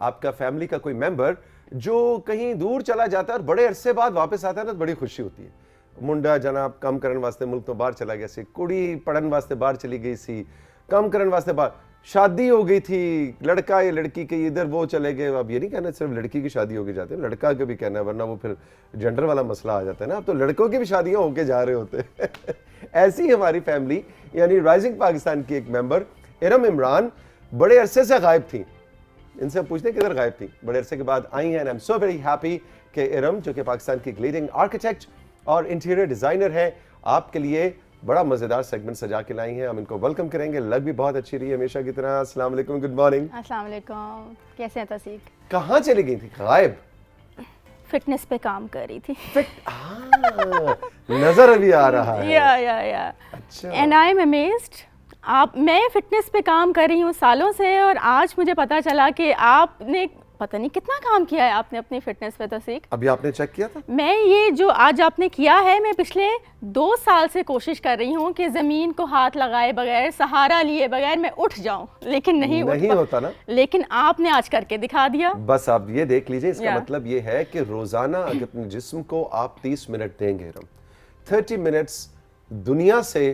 आपका फैमिली का कोई मेंबर जो कहीं दूर चला जाता है और बड़े अरसे बाद वापस आता है ना, तो बड़ी खुशी होती है। मुंडा जनाब काम करने वास्ते मुल्क तो बाहर चला गया सी, कुड़ी पढ़न वास्ते बाहर चली गई सी, काम करने वास्ते बाहर, शादी हो गई थी, लड़का या लड़की के इधर वो चले गए। अब ये नहीं कहना सिर्फ लड़की की शादी होके जाती है, लड़का का भी कहना है, वरना वो फिर जेंडर वाला मसला आ जाता है ना। अब तो लड़कों की भी शादियां होके जा रहे होते हैं। ऐसी ही हमारी फैमिली यानी राइजिंग पाकिस्तान की एक मेंबर इरम इमरान बड़े अरसे से गायब थी। इनसे पूछते किधर गायब थी, बड़े अरसे के बाद आई हैं। I am so very happy कि इरम जो कि पाकिस्तान की एक लीडिंग आर्किटेक्ट और इंटीरियर डिजाइनर है, आपके लिए बड़ा मजेदार सेगमेंट सजा के लाई हैं। हम इनको वेलकम करेंगे। लग भी बहुत अच्छी रही हमेशा की तरह। अस्सलाम वालेकुम, गुड मॉर्निंग। अस्सलाम वालेकुम, कैसे हैं तसीक? कहाँ चली गई थी गायब? फिटनेस पे काम कर रही थी। नजर अभी आ रहा है। या अच्छा। And I am amazed. मैं फिटनेस पे काम कर रही हूँ सालों से, और आज मुझे पता चला कि आपने पता नहीं कितना काम किया है आपने अपनी फिटनेस पे। तसीक, अभी आपने चेक किया था? मैं ये जो आज आपने किया है, मैं पिछले 2 साल से कोशिश कर रही हूँ कि ज़मीन को हाथ लगाए बगैर, सहारा लिए बगैर मैं उठ जाऊं, लेकिन नहीं होता ना। लेकिन आपने आज करके दिखा दिया। बस आप ये देख लीजिए, इसका मतलब ये है कि रोजाना अगर अपने जिस्म को आप 30 मिनट देंगे, 30 मिनट्स दुनिया से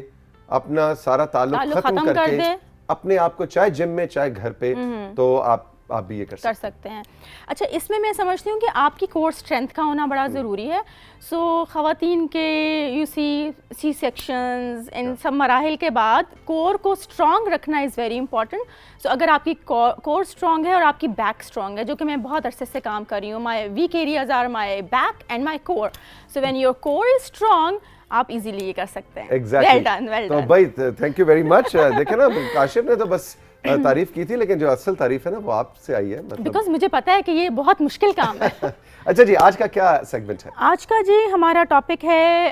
अपना सारा ताल्लुक खत्म करके अपने आप को, चाहे जिम में चाहे घर पे, तो आप भी ये कर सकते हैं। अच्छा, इसमें मैं समझती हूँ कि आपकी कोर स्ट्रेंथ का होना बड़ा ज़रूरी है। सो ख़वातीन के सी सेक्शंस, इन सब मराहिल के बाद कोर को स्ट्रॉन्ग रखना इज़ वेरी इंपॉर्टेंट। सो अगर आपकी कोर स्ट्रॉन्ग है और आपकी बैक स्ट्रॉन्ग है, जो कि मैं बहुत अरसे से काम कर रही हूँ, my weak areas are my back and my core. So when your core is strong, आप इजीली ये कर सकते हैं। Exactly. Well done. तो भाई थैंक यू वेरी मच। देखे ना, काशिफ ने तो बस तारीफ की थी, लेकिन जो असल तारीफ है ना वो आपसे आई है, मतलब बिकॉज मुझे पता है कि ये बहुत मुश्किल काम है। अच्छा जी, आज का क्या सेगमेंट है? आज का जी हमारा टॉपिक है,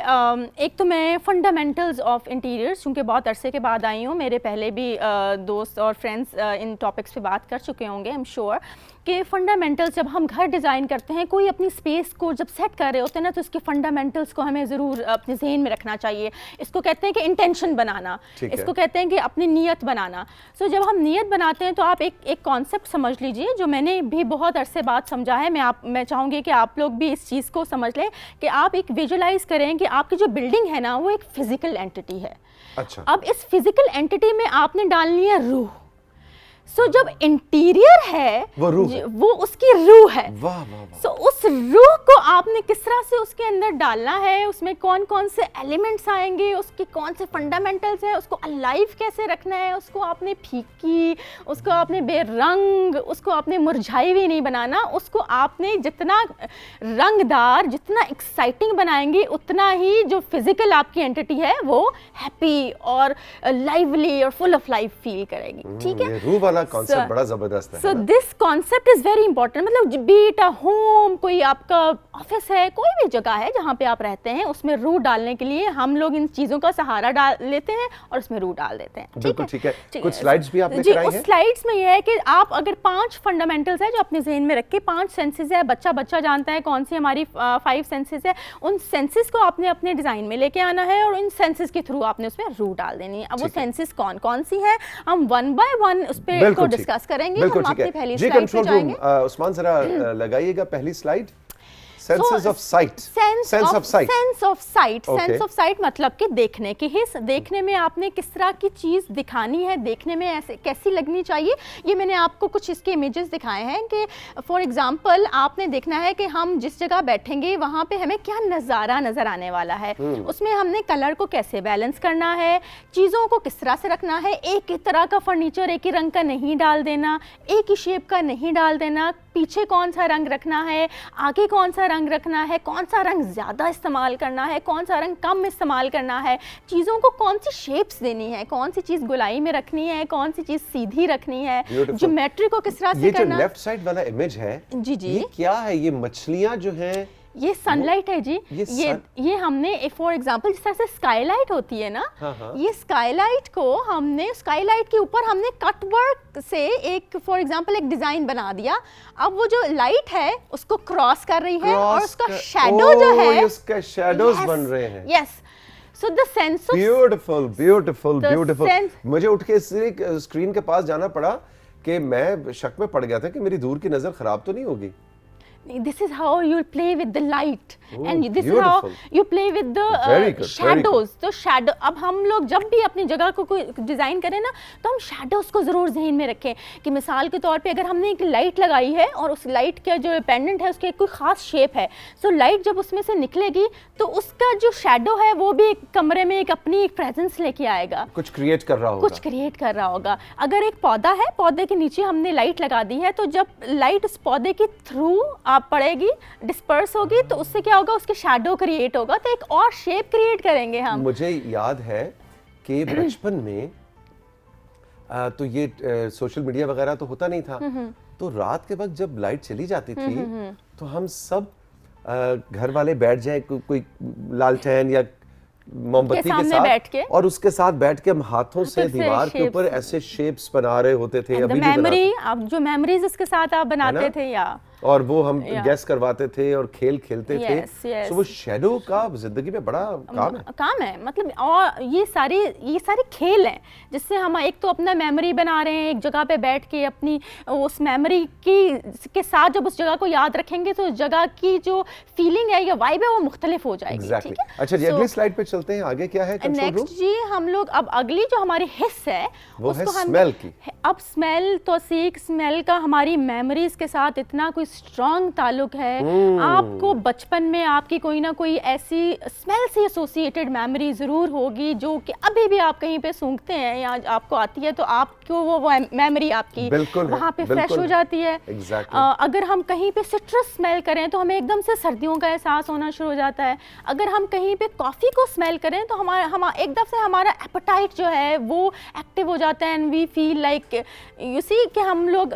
एक तो मैं फंडामेंटल्स ऑफ इंटीरियर्स, क्योंकि बहुत अरसे के बाद आई हूँ, मेरे पहले भी दोस्त और फ्रेंड्स इन टॉपिक्स पे बात कर चुके होंगे, आई एम श्योर, कि फंडामेंटल्स जब हम घर डिज़ाइन करते हैं, कोई अपनी स्पेस को जब सेट कर रहे होते हैं ना, तो इसके फंडामेंटल्स को हमें ज़रूर अपने जहन में रखना चाहिए। इसको कहते हैं कि इंटेंशन बनाना, इसको कहते हैं कि अपनी नीयत बनाना। सो जब हम नीयत बनाते हैं तो आप एक कॉन्सेप्ट समझ लीजिए, जो मैंने भी बहुत अरसे बाद समझा है। मैं चाहूँगी कि आप लोग भी इस चीज़ को समझ लें कि आप एक विजुलाइज करें कि आपकी जो बिल्डिंग है ना, वो एक फिजिकल एंटिटी है। अच्छा। अब इस फिजिकल एंटिटी में आपने डालनी है रूह। सो जब इंटीरियर है वो उसकी रूह है। वाह वाह वाह। सो उस रूह को आपने किस तरह से उसके अंदर डालना है, उसमें कौन कौन से एलिमेंट्स आएंगे, उसके कौन से फंडामेंटल्स हैं, उसको अलाइव कैसे रखना है, उसको आपने फीकी, उसको आपने बेरंग, उसको आपने मुरझाई हुई नहीं बनाना। उसको आपने जितना रंगदार, जितना एक्साइटिंग बनाएंगे, उतना ही जो फिजिकल आपकी एंटिटी है वो हैप्पी और लाइवली और फुल ऑफ लाइफ फील करेगी। ठीक है, रूह वाला कॉन्सेप्ट बड़ा जबरदस्त है। So this concept is very important. मतलब बी इट अ होम, कोई आपका ऑफिस है, कोई भी जगह है जहाँ पे आप रहते हैं, उसमें रूह डालने के लिए हम लोग इन चीज़ों का सहारा डाल लेते हैं और उसमें रूह डाल देते हैं। बिल्कुल ठीक है। कुछ स्लाइड्स भी आपने कराई हैं? उस स्लाइड्स में ये है कि आप अगर 5 फंडामेंटल्स है जो अपने जहन में रख के, 5 सेंसेस है, बच्चा जानता है कौन सी हमारी 5 सेंसेस है, उन सेंसेस को आपने अपने डिजाइन में लेके आना है और इन सेंसेस के थ्रू आपने उसमें रूह डाल देनी है। अब वो सेंसेस कौन कौन सी है, हम 1 बाय 1 उस पे को डिस्कस करेंगे। हम अपनी पहली स्लाइड पे जाएंगे। उस्मान जरा लगाइएगा पहली slide. Sense of site. Sense of site मतलब कि देखने की हिस्स। देखने में आपने किस तरह की चीज़ दिखानी है, देखने में ऐसे कैसी लगनी चाहिए। ये मैंने आपको कुछ इसके इमेजेस दिखाए हैं कि फॉर एग्जांपल आपने देखना है कि हम जिस जगह बैठेंगे वहाँ पे हमें क्या नज़ारा नज़र आने वाला है, उसमें हमने कलर को कैसे बैलेंस करना है, चीज़ों को किस तरह से रखना है। एक ही तरह का फर्नीचर एक ही रंग का नहीं डाल देना, एक ही शेप का नहीं डाल देना, पीछे कौन सा रंग रखना है, आगे कौन सा रंग रखना है, कौन सा रंग ज़्यादा इस्तेमाल करना है, कौन सा रंग कम इस्तेमाल करना है, चीज़ों को कौन सी शेप्स देनी है, कौन सी चीज़ गोलाई में रखनी है, कौन सी चीज़ सीधी रखनी है, ज्योमेट्री को किस तरह से करना है। ये जो लेफ्ट साइड वाला इमेज है, जी जी, ये क्या है? ये मछलियाँ जो हैं, ये सनलाइट है जी। ये हमने फॉर एग्जांपल जिस तरह से स्काईलाइट होती है ना, ये स्काईलाइट को हमने, स्काईलाइट के ऊपर हमने कटवर्क से एक फॉर एग्जांपल एक डिजाइन बना दिया। अब वो जो लाइट है उसको क्रॉस कर रही है और उसका शैडो जो है, उसका शैडोज बन रहे हैं। Yes, so the sense of beautiful. मुझे उठ के स्क्रीन के पास जाना पड़ा कि मैं शक में पड़ गया था कि मेरी दूर की नजर खराब तो नहीं होगी। This is how you play with the light, Oh, and this beautiful. is how you play with the Very good, very shadows. तो shadow, अब हम लोग जब भी अपनी जगह को कोई डिज़ाइन करें ना, तो हम shadows को ज़रूर ज़हन में रखें कि मिसाल के तौर पे अगर हमने एक लाइट लगाई है और उस लाइट का जो पेंडेंट है उसकी कोई ख़ास शेप है, सो लाइट जब उसमें से निकलेगी तो उसका जो शेडो है वो भी एक कमरे में एक अपनी एक प्रेजेंस लेके आएगा, कुछ क्रिएट कर रहा होगा। कुछ क्रिएट कर रहा होगा। अगर एक पौधा है, पौधे के नीचे हमने लाइट लगा दी है, तो जब लाइट उस पौधे के थ्रू आप पड़ेगी, डिस्पर्स होगी, तो उससे क्या होगा, उसके शैडो क्रिएट होगा, तो एक और शेप क्रिएट करेंगे हम। मुझे याद है कि बचपन में तो ये सोशल मीडिया वगैरह तो होता नहीं था, तो रात के वक्त जब लाइट चली जाती थी तो हम सब घर वाले बैठ जाए कोई लालटेन या मोमबत्ती के साथ बैठ के, और उसके साथ बैठ के हम हाथों से दीवार के ऊपर ऐसे शेप्स बना रहे होते थे। अभी भी मेमोरी, अब जो मेमोरीज उसके साथ आप बनाते थे, या और वो हम गैस करवाते थे और खेल खेलते थे। तो वो शैडो का जिंदगी में बड़ा काम है मतलब, और ये सारे खेल हैं जिससे हम एक तो अपना मेमोरी बना रहे हैं, एक जगह पे बैठ के अपनी उस मेमोरी के साथ जब उस जगह को याद रखेंगे तो उस जगह की जो फीलिंग है या वाइब है वो मुख्तलिफ हो जाएगी। ठीक है? अच्छा जी, अगली स्लाइड पे चलते हैं, आगे क्या है कंट्रोल रूम? नेक्स्ट जी, हम लोग अब अगली जो हमारी हिस्स है वो है स्मेल की। अब स्मेल तो स्मेल का हमारी मेमोरीज के साथ इतना कोई स्ट्रॉन्ग ताल्लुक है। आपको बचपन में आपकी कोई ना कोई ऐसी स्मेल से एसोसिएटेड मेमोरी जरूर होगी जो कि अभी भी आप कहीं पे सूंघते हैं या आपको आती है, तो आपको वो मेमोरी आपकी वहाँ पे फ्रेश हो जाती है। अगर हम कहीं पे सिट्रस स्मेल करें तो हमें एकदम से सर्दियों का एहसास होना शुरू हो जाता है। अगर हम कहीं पे कॉफ़ी को स्मेल करें तो हम एकदम से हमारा एपेटाइट जो है वो एक्टिव हो जाता है, and we feel like you see कि हम लोग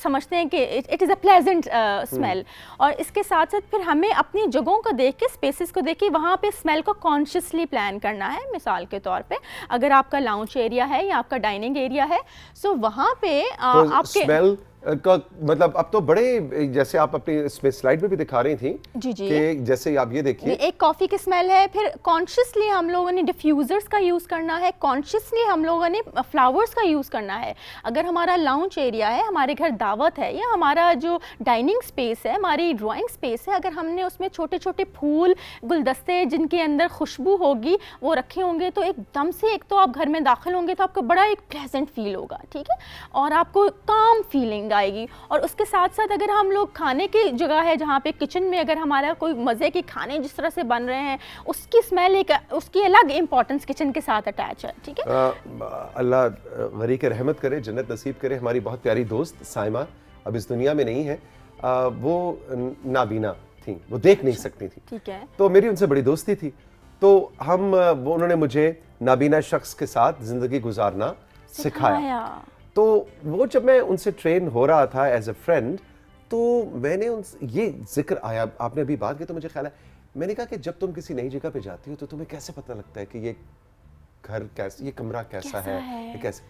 समझते हैं कि it is a pleasant smell. और इसके साथ साथ फिर हमें अपनी जगहों को देख के, स्पेसेस को देख के वहाँ पे स्मेल को कॉन्शियसली प्लान करना है। मिसाल के तौर पे अगर आपका लाउंज एरिया है या आपका डाइनिंग एरिया है, सो वहाँ पे तो आपके स्मेल का मतलब अब तो बड़े, जैसे आप अपनी इसमें स्लाइड में भी दिखा रही थी जी कि जैसे आप ये देखिए, एक कॉफ़ी की स्मेल है, फिर कॉन्शियसली हम लोगों ने डिफ्यूज़र्स का यूज़ करना है, कॉन्शियसली हम लोगों ने फ्लावर्स का यूज़ करना है। अगर हमारा लाउंज एरिया है, हमारे घर दावत है, या हमारा जो डाइनिंग स्पेस है, हमारी ड्राइंग स्पेस है, अगर हमने उसमें छोटे छोटे फूल, गुलदस्ते जिनके अंदर खुशबू होगी वो रखे होंगे, तो एकदम से एक तो आप घर में दाखिल होंगे तो आपको बड़ा एक प्लेजेंट फील होगा, ठीक है, और आपको काम फीलिंग आएगी। और उसके साथ साथ अगर हम लोग खाने की जगह है जहाँ पे किचन में अगर हमारा कोई मज़े के खाने जिस तरह से बन रहे हैं, उसकी स्मेल एक उसकी अलग इंपॉर्टेंस किचन के साथ अटैच है। ठीक है, अल्लाह गरी के रहमत करे, जन्नत नसीब करे। हमारी बहुत प्यारी दोस्त साइमा अब इस दुनिया में नहीं है, वो नाबीना थी, वो देख नहीं सकती थी, ठीक है, तो मेरी उनसे बड़ी दोस्ती थी, तो उन्होंने मुझे नाबीना शख्स के साथ जिंदगी गुजारना सिखाया। तो वो जब मैं उनसे ट्रेन हो रहा था एज अ फ्रेंड, तो मैंने उनसे ये जिक्र आया, आपने अभी बात की तो मुझे ख्याल है, मैंने कहा कि जब तुम किसी नई जगह पे जाती हो तो तुम्हें कैसे पता लगता है कि ये घर कैसा, ये कमरा कैसा है, ये कैसे,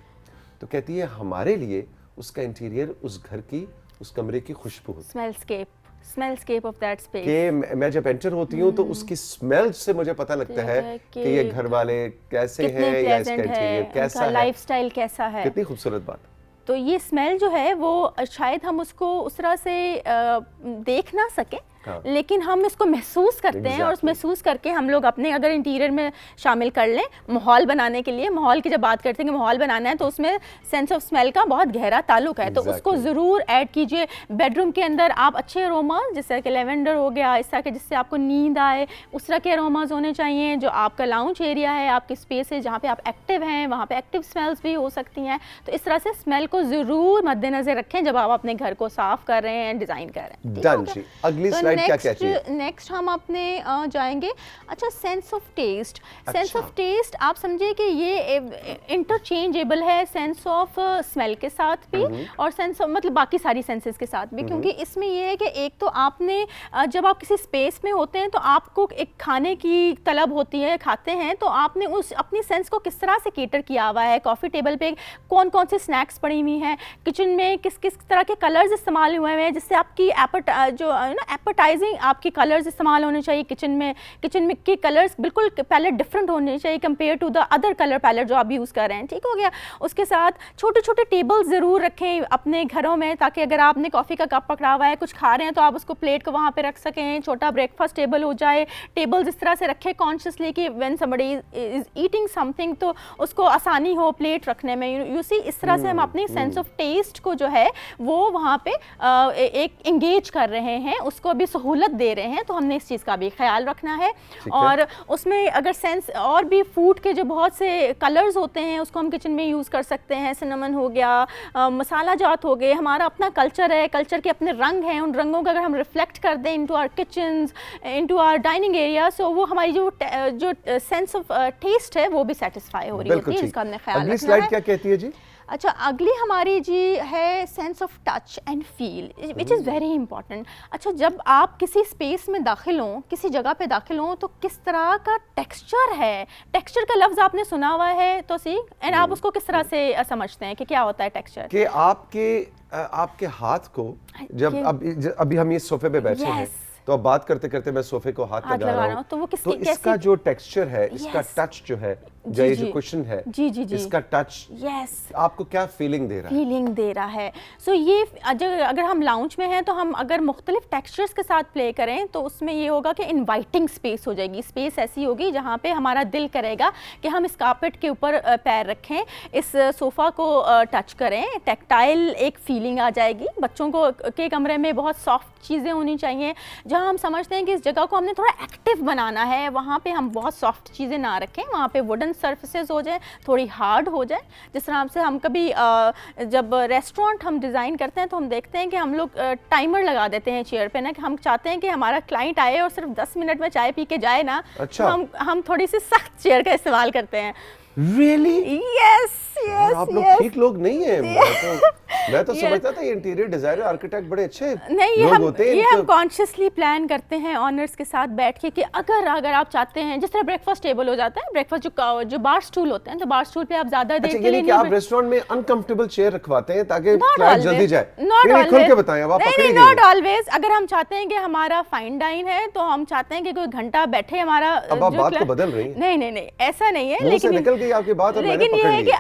तो कहती है हमारे लिए उसका इंटीरियर, उस घर की, उस कमरे की खुशबू होती है, स्मेलस्केप ऑफ दैट स्पेस। कि मैं जब एंटर होती हूँ तो उसकी स्मेल से मुझे पता लगता है कि ये घर वाले कैसे हैं या इसका इंटीरियर कैसा है, लाइफस्टाइल कैसा है। कितनी खूबसूरत बात। तो ये स्मेल जो है वो शायद हम उसको उस तरह से देख ना सकें, लेकिन हम इसको महसूस करते हैं, और उस महसूस करके हम लोग अपने अगर इंटीरियर में शामिल कर लें माहौल बनाने के लिए। माहौल की जब बात करते हैं कि माहौल बनाना है तो उसमें सेंस ऑफ स्मेल का बहुत गहरा ताल्लुक है, तो उसको ज़रूर ऐड कीजिए। बेडरूम के अंदर आप अच्छे अरोमाज जैसे कि लेवेंडर हो गया, इस तरह के जिससे आपको नींद आए, उस तरह के अरोमाज होने चाहिए। जो आपका लाउंज एरिया है, आपकी स्पेस है जहाँ पे आप एक्टिव हैं, वहाँ पे एक्टिव स्मेल्स भी हो सकती हैं। तो इस तरह से स्मेल को ज़रूर मद्देनजर रखें जब आप अपने घर को साफ कर रहे हैं, डिज़ाइन कर रहे हैं। डन जी, अगली स्लाइड क्या चाहिए? नेक्स्ट हम अपने जाएंगे, अच्छा, sense of taste. Sense of taste आप समझिए कि ये इंटरचेंजेबल है सेंस ऑफ स्मेल के साथ भी और सेंस ऑफ मतलब बाकी सारी सेंसेस के साथ भी, क्योंकि इसमें ये है कि एक तो आपने जब आप किसी स्पेस में होते हैं तो आपको एक खाने की तलब होती है, खाते हैं तो आपने उस अपनी सेंस को किस तरह से केटर किया हुआ है। कॉफ़ी टेबल पे कौन कौन से स्नैक्स पड़ी हुई हैं, किचन में किस किस तरह के कलर्स इस्तेमाल हुए हैं जिससे आपकी एपेटाइट एम्फसाइजिंग आपके कलर्स इस्तेमाल होने चाहिए किचन में के कलर्स बिल्कुल पैलेट डिफरेंट होने चाहिए compare to the other colour palette जो आप यूज़ कर रहे हैं, ठीक हो गया। उसके साथ छोटे छोटे टेबल ज़रूर रखें अपने घरों में, ताकि अगर आपने कॉफ़ी का कप पकड़ा हुआ है, कुछ खा रहे हैं, तो आप उसको प्लेट को वहाँ पे रख सकें, छोटा ब्रेकफास्ट टेबल हो जाए। टेबल इस तरह से रखें कॉन्शियसली कि when somebody is eating something तो उसको आसानी हो प्लेट रखने में। यू सी इस तरह से हम अपनी सेंस ऑफ टेस्ट को जो है वो वहाँ पे एक इंगेज कर रहे हैं, उसको भी सहूलत दे रहे हैं, तो हमने इस चीज़ का भी ख्याल रखना है। और उसमें अगर सेंस और भी फूड के जो बहुत से कलर्स होते हैं उसको हम किचन में यूज़ कर सकते हैं। सिनेमन हो गया, मसाला जात हो गए, हमारा अपना कल्चर है, कल्चर के अपने रंग हैं, उन रंगों का अगर हम रिफ्लेक्ट कर दें into our kitchens, into our dining area, so वो हमारी जो सेंस ऑफ टेस्ट है वो भी सेटिस्फाई हो रही होती है, इसका हमने ख्याल रखना है। अगली स्लाइड क्या कहती है जी? अच्छा, अगली हमारी जी है sense of touch and feel, which is very important. अच्छा, जब आप किसी स्पेस में दाखिल हों, किसी जगह पे दाखिल हों, तो किस तरह का टेक्सचर है, टेक्सचर का लफ्ज़ आपने सुना हुआ है तो सी, एंड आप उसको किस तरह से समझते हैं कि क्या होता है टेक्सचर? कि आपके हाथ को जब अभी हम इस सोफे पे बैठे हैं तो अब बात करते करते मैं सोफे को हाथ लगा रहा हूँ, तो इसका जो टेक्सचर है, इसका टच जो है, जो कुशन है, इसका टच आपको क्या फीलिंग दे रहा है? फीलिंग दे रहा है। सो ये अगर हम लाउंज में हैं तो हम अगर मुख्तलिफ टेक्सचर्स के साथ प्ले करें तो उसमें ये होगा कि इनवाइटिंग स्पेस हो जाएगी, स्पेस ऐसी होगी जहाँ पे हमारा दिल करेगा कि हम इस कारपेट के ऊपर पैर रखें, इस सोफ़ा को टच करें, टेक्टाइल एक फीलिंग आ जाएगी। बच्चों को के कमरे में बहुत सॉफ्ट चीज़ें होनी चाहिए, जहाँ हम समझते हैं कि इस जगह को हमने थोड़ा एक्टिव बनाना है, वहाँ पे हम बहुत सॉफ्ट चीज़ें ना रखें, वहाँ पे वुडन सर्फेसेस हो जाए, थोड़ी हार्ड हो जाए। जिस तरह से हम कभी जब रेस्टोरेंट हम डिज़ाइन करते हैं तो हम देखते हैं कि हम लोग टाइमर लगा देते हैं चेयर पे ना, कि हम चाहते हैं कि हमारा क्लाइंट आए और सिर्फ 10 मिनट में चाय पी के जाए ना। अच्छा। तो हम थोड़ी सी सख्त चेयर का इस्तेमाल करते हैं। Really? Yes, आप लोग ठीक लोग नहीं हैं। मैं तो समझता था ये इंटीरियर डिजाइनर आर्किटेक्ट बड़े अच्छे लोग होते हैं। हम कॉन्शियसली प्लान करते हैं ऑनर्स के साथ बैठ के कि अगर आप चाहते हैं, जिस तरह ब्रेकफास्ट टेबल हो जाता है, ब्रेकफास्ट जो बार स्टूल होते हैं, तो बार स्टूल पे आप ज्यादा देर के लिए नहीं, आप रेस्टोरेंट में अनकंफर्टेबल चेयर रखवाते हैं ताकि क्लाइंट जल्दी जाए। नहीं, खुल के बताएं, अब आप पकड़ेंगे। Not always. अगर हम चाहते हैं कि हमारा फाइन डाइन है तो हम चाहते हैं कि कोई घंटा बैठे हमारा। अब आप बात को बदल रही हैं। नहीं, ऐसा नहीं है, लेकिन ये है कि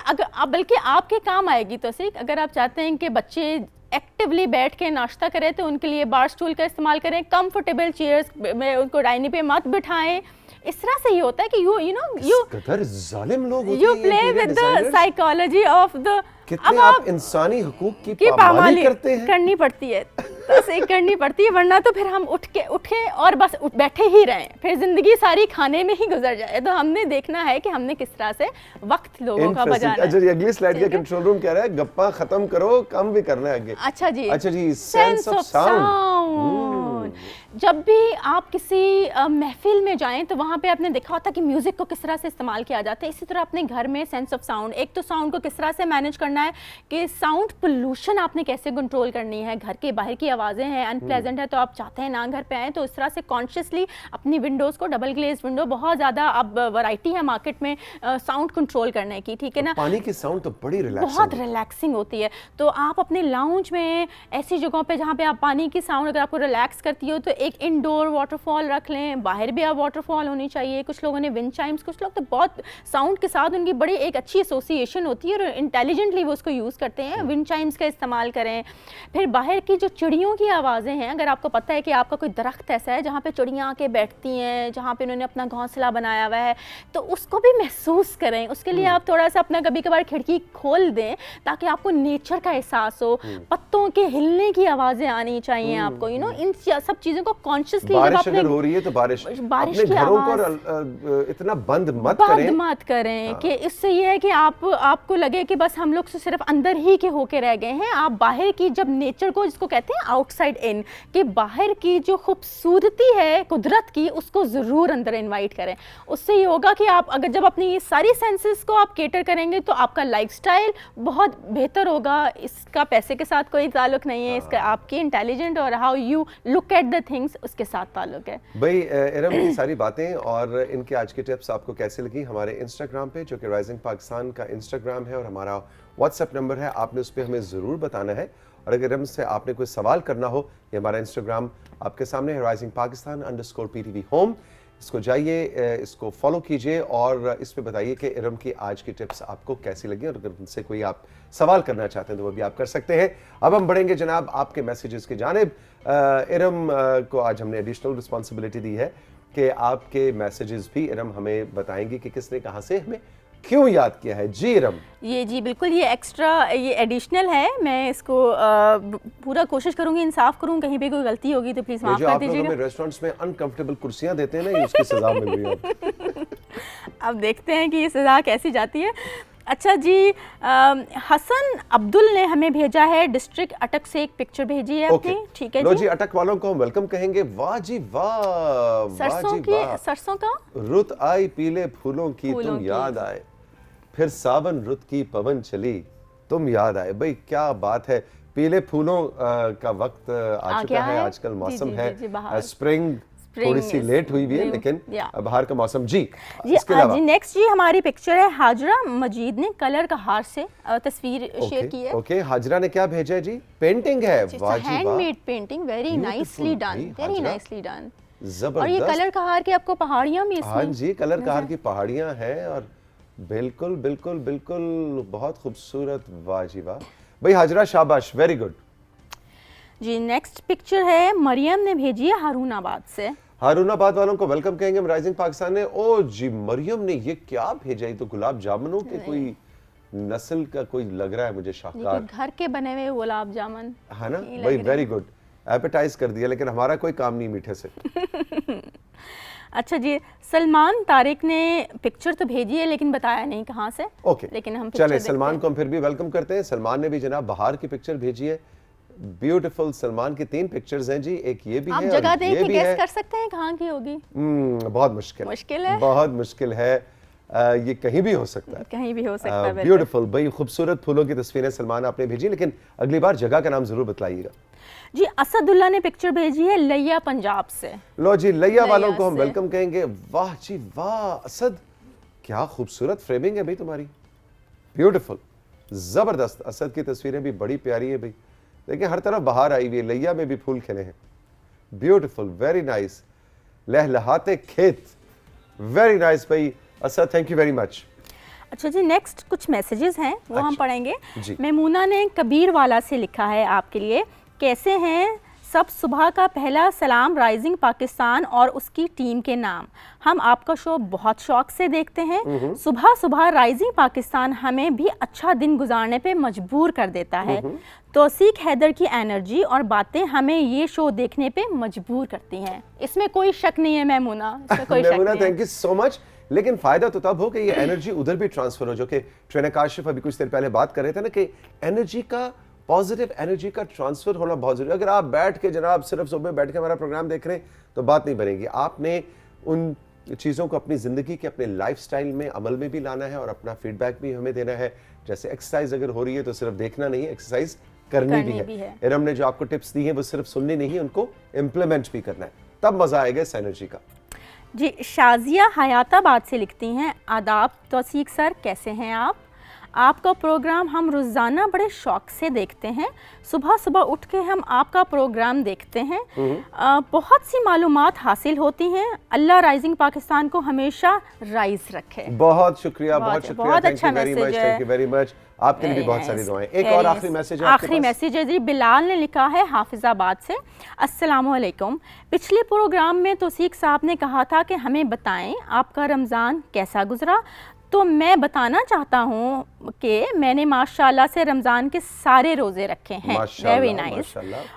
बल्कि आपके काम आएगी तो सही। अगर आप चाहते हैं कि बच्चे एक्टिवली बैठ के नाश्ता करें तो उनके लिए बार स्टूल का इस्तेमाल करें, कंफर्टेबल चेयर्स में उनको डाइनिंग पे मत बिठाएं। इस तरह से ये होता है कि you play with the psychology of the. कितने आप इंसानी हुकूक की पामाली करते हैं। करनी पड़ती है, बस एक करनी पड़ती है, वरना तो फिर हम उठे और बस बैठे ही रहें, फिर जिंदगी सारी खाने में ही गुजर जाए। तो हमने देखना है कि हमने किस तरह से वक्त लोगों का बचाना है। अच्छा, अगली स्लाइड का कंट्रोल रूम कह रहा है गप्पा खत्म करो, काम भी करना है आगे। अच्छा जी, सेंस ऑफ साउंड। जब भी आप किसी महफिल में जाएं तो वहाँ पे आपने देखा होता कि म्यूजिक को किस तरह से इस्तेमाल किया जाता है। इसी तरह अपने घर में सेंस ऑफ साउंड, एक तो साउंड को किस तरह से मैनेज करना है कि साउंड पोल्यूशन आपने कैसे कंट्रोल करनी है। घर के बाहर की आवाज़ें हैं, अनप्लेजेंट है, तो आप चाहते हैं ना घर पे आए, तो इस तरह से कॉन्शियसली अपनी विंडोज़ को, डबल ग्लेज विंडो, बहुत ज़्यादा अब वैरायटी है मार्केट में साउंड कंट्रोल करने की, ठीक है ना। पानी की साउंड तो बड़ी बहुत रिलैक्सिंग होती है। तो आप अपने लाउंज में ऐसी जगहों पे जहाँ पे आप पानी की साउंड अगर आपको रिलैक्स करती हो तो एक इंडोर वाटरफॉल रख लें, बाहर भी आप वाटरफॉल होनी चाहिए। कुछ लोगों ने विंड चाइम्स, कुछ लोग तो बहुत साउंड के साथ उनकी बड़ी एक अच्छी एसोसिएशन होती है और इंटेलिजेंटली वो उसको यूज़ करते हैं। विंड चाइम्स का इस्तेमाल करें। फिर बाहर की जो चिड़ियों की आवाज़ें हैं, अगर आपको पता है कि आपका कोई दरख्त ऐसा है जहाँ पे चिड़ियाँ आके बैठती हैं, जहाँ पे उन्होंने अपना घोंसला बनाया हुआ है, तो उसको भी महसूस करें। उसके लिए आप थोड़ा सा अपना कभी कभार खिड़की खोल दें ताकि आपको नेचर का एहसास हो, पत्तों के हिलने की आवाज़ें आनी चाहिए आपको। इन सब चीज़ों को कॉन्शियसली बारिश अगर हो रही है तो बारिश अपने घरों को इतना बंद मत करें कि इससे ये है कि आपको लगे कि बस हम लोग सिर्फ अंदर ही के होके रह गए हैं। आप बाहर की जब नेचर को, जिसको कहते हैं आउटसाइड इन, कि बाहर की जो खूबसूरती है कुदरत की, उसको ज़रूर अंदर इनवाइट करें। उससे ये होगा कि आप अगर जब अपनी ये सारी सेंसेस को आप केटर करेंगे तो आपका लाइफस्टाइल बहुत बेहतर होगा। इसका पैसे के साथ कोई ताल्लुक नहीं है, इसका आपकी इंटेलिजेंट और how you look at the things उसके साथ ताल्लुक है। भाई इरम की सारी बातें और इनके आज की टिप्स आपको कैसे लगी? हमारे इंस्टाग्राम पे, जो कि राइजिंग पाकिस्तान का इंस्टाग्राम है, और हमारा व्हाट्सएप नंबर है, आपने उस पर हमें ज़रूर बताना है। और अगर इरम से आपने कोई सवाल करना हो, ये हमारा इंस्टाग्राम आपके सामने है, risingpakistan_PTV होम, इसको जाइए, इसको फॉलो कीजिए और इस पे बताइए कि इरम की आज की टिप्स आपको कैसी लगी, और अगर उनसे कोई आप सवाल करना चाहते हैं तो वो भी आप कर सकते हैं। अब हम बढ़ेंगे जनाब आपके मैसेजेस की जानिब। इरम को आज हमने एडिशनल रिस्पॉन्सिबिलिटी दी है कि आपके मैसेजेस भी इरम हमें बताएंगी कि किसने कहाँ से हमें क्यों याद किया है। जी इरम। ये जी बिल्कुल, ये एक्स्ट्रा, ये एडिशनल है। मैं इसको पूरा कोशिश करूंगी, इंसाफ करूं, कहीं पे कोई गलती होगी तो प्लीज माफ कर दीजिएगा। आप लोग रेस्टोरेंट्स में अनकंफर्टेबल कुर्सियां देते हैं ना, ये उसकी सजा मिल रही है। अब देखते हैं कि ये सजा कैसी जाती है। अच्छा जी, हसन अब्दुल ने हमें भेजा है डिस्ट्रिक्ट अटक से एक पिक्चर भेजी है अपनी। ठीक है लो जी, अटक वालों को हम वेलकम कहेंगे। वाह जी वाह, सरसों की, सरसों का रुत आई पीले फूलों की तुम याद आए, फिर सावन रुत की पवन चली तुम याद आए। भाई क्या बात है, पीले फूलों का वक्त आ चुका है, आजकल मौसम है स्प्रिंग, थोड़ी सी लेट हुई भी है लेकिन बाहर का मौसम। जी जी नेक्स्ट जी हमारी पिक्चर है हाजरा मजीद ने कलर का हार से तस्वीर शेयर की है। ओके, हाजरा ने क्या भेजा है जी? पेंटिंग है, वाह जी वाह, handmade painting, very nicely done, very nicely done. जबरदस्त। और ये कलर का हार की आपको पहाड़ियां भी इसमें, हाँ जी, कलर का हार की पहाड़ियां हैं और बिल्कुल बिल्कुल बिल्कुल बहुत खूबसूरत। वाह जी वाह, भाई हाजरा शाबाश, वेरी गुड जी। नेक्स्ट पिक्चर है मरियम ने भेजी है हारूनाबाद से। हारूनाबाद वालों को वेलकम कहेंगे हम राइजिंग पाकिस्तान ने। ओ जी, मरियम ने ये क्या भेजा? तो गुलाब जामुनों के कोई नस्ल का कोई लग रहा है मुझे, शाहकार घर के बने हुए गुलाब जामुन है ना भाई, वेरी गुड, एपेटाइज कर दिया, लेकिन हमारा कोई काम नहीं मीठे से। अच्छा जी, सलमान तारिक ने पिक्चर तो भेजी है लेकिन बताया नहीं कहाँ से। ओके, लेकिन हम चले सलमान को हम फिर भी वेलकम करते हैं। सलमान ने भी जनाब बाहर की पिक्चर भेजी है, ब्यूटीफुल। सलमान की 3 पिक्चर्स हैं जी, एक ये भी आप है, जगह देख के गेस कर सकते हैं कहाँ की होगी? बहुत मुश्किल है, बहुत मुश्किल है। ये कहीं भी हो सकता है, कहीं भी हो सकता है। ब्यूटीफुल भाई, खूबसूरत फूलों की तस्वीरें सलमान आपने भेजी, लेकिन अगली बार जगह का नाम जरूर बताइएगा जी। असदुल्ला ने पिक्चर भेजी है लिया पंजाब से। लो जी, लिया वालों को हम वेलकम कहेंगे। वाह जी वाह, असद क्या खूबसूरत फ्रेमिंग है भाई तुम्हारी, ब्यूटीफुल, जबरदस्त। असद की तस्वीरें भी बड़ी प्यारी है भाई, देखिए हर तरफ बाहर आई हुई है, लिया में भी फूल खिले हैं, ब्यूटीफुल, वेरी नाइस, लहलहाते खेत, वेरी नाइस भाई Asad, thank you very much. अच्छा जी, नेक्स्ट कुछ मैसेजेस हैं वो हम पढ़ेंगे। मेमूना ने कबीर वाला से लिखा है आपके लिए, कैसे हैं सब, सुबह का पहला सलाम राइजिंग पाकिस्तान और उसकी टीम के नाम। हम आपका शो बहुत शौक से देखते हैं। सुबह सुबह राइजिंग पाकिस्तान हमें भी अच्छा दिन गुजारने पे मजबूर कर देता है। तौसीक हैदर की एनर्जी और बातें हमें ये शो देखने पे मजबूर करती हैं। इसमें कोई शक नहीं है Maimuna, Maimuna thank you so much. लेकिन फायदा तो तब हो कि ये एनर्जी उधर भी ट्रांसफर हो, जो कि ट्रेनर काशिफ अभी कुछ देर पहले बात कर रहे थे ना कि एनर्जी का, पॉजिटिव एनर्जी का ट्रांसफर होना बहुत जरूरी है। अगर आप बैठ के जनाब सिर्फ सुबह बैठ के हमारा प्रोग्राम देख रहे हैं तो बात नहीं बनेगी, आपने उन चीज़ों को अपनी ज़िंदगी के, अपने लाइफस्टाइल में, अमल में भी लाना है और अपना फीडबैक भी हमें देना है। जैसे एक्सरसाइज अगर हो रही है तो सिर्फ देखना नहीं है, एक्सरसाइज करनी भी है। इरम ने जो आपको टिप्स दी हैं वो सिर्फ सुननी नहीं, उनको इम्प्लीमेंट भी करना है, तब मजा आएगा इस एनर्जी का। जी, शाजिया हयाताबाद से लिखती हैं, आदाब तौसीक सर, कैसे हैं आप? आपका प्रोग्राम हम रोज़ाना बड़े शौक से देखते हैं। सुबह सुबह उठ के हम आपका प्रोग्राम देखते हैं, बहुत सी मालूमात हासिल होती हैं। अल्लाह राइजिंग पाकिस्तान को हमेशा राइज रखे। बहुत शुक्रिया, बहुत शुक्रिया, बहुत अच्छा मैसेज है, थैंक यू वेरी मच। आपके लिए भी बहुत सारी दुआएं। एक और आखिरी मैसेज है, आखिरी मैसेज है जी, बिलाल ने लिखा है हाफिजाबाद से। अस्सलाम वालेकुम, पिछले प्रोग्राम में तौसीक साहब ने कहा था कि हमें बताएं आपका रमज़ान कैसा गुजरा, तो मैं बताना चाहता हूँ कि मैंने माशाल्लाह से रमज़ान के सारे रोज़े रखे हैं, वेरी नाइस।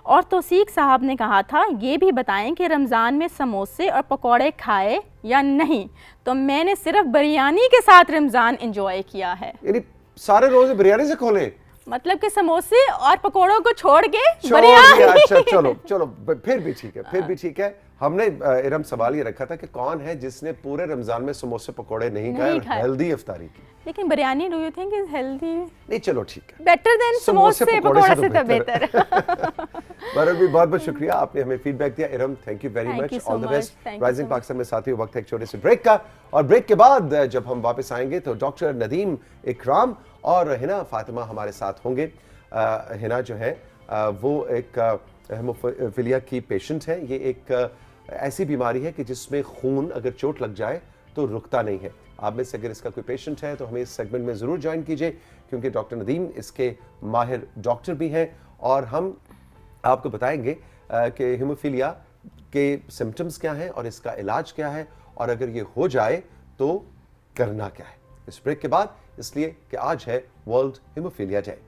और तौसीक साहब ने कहा था ये भी बताएं कि रमज़ान में समोसे और पकौड़े खाए या नहीं, तो मैंने सिर्फ बिरयानी के साथ रमज़ान एंजॉय किया है। यानी सारे रोजे बिरयानी से खोले, मतलब कि समोसे और पकौड़ों को छोड़ के बिरयानी। अच्छा चलो चलो, फिर भी ठीक है, फिर भी ठीक है। हमने इरम सवाल ये रखा था कि कौन है जिसने पूरे रमजान में समोसे पकौड़े नहीं खाए और हेल्दी इफ्तारी की। लेकिन biryani do you think is healthy? नहीं चलो ठीक है, बेटर देन समोसे पकौड़े से तो बेहतर। बहरहाल भी बहुत बहुत शुक्रिया, आपने हमें फीडबैक दिया। Iram thank you very much, all the best. Rising Pakistan में साथियों वक्त है एक छोटे से ब्रेक का, और ब्रेक के बाद जब हम वापस आएंगे तो डॉक्टर नदीम इकराम और हिना फातिमा हमारे साथ होंगे। हिना जो है वो एक हेमोफिलिया की पेशेंट है। ये एक ऐसी बीमारी है कि जिसमें खून अगर चोट लग जाए तो रुकता नहीं है। आप में से अगर इसका कोई पेशेंट है तो हमें इस सेगमेंट में ज़रूर ज्वाइन कीजिए, क्योंकि डॉक्टर नदीम इसके माहिर डॉक्टर भी हैं और हम आपको बताएंगे कि हेमोफिलिया के सिम्टम्स क्या हैं और इसका इलाज क्या है, और अगर ये हो जाए तो करना क्या है। इस ब्रेक के बाद, इसलिए कि आज है वर्ल्ड हेमोफिलिया डे।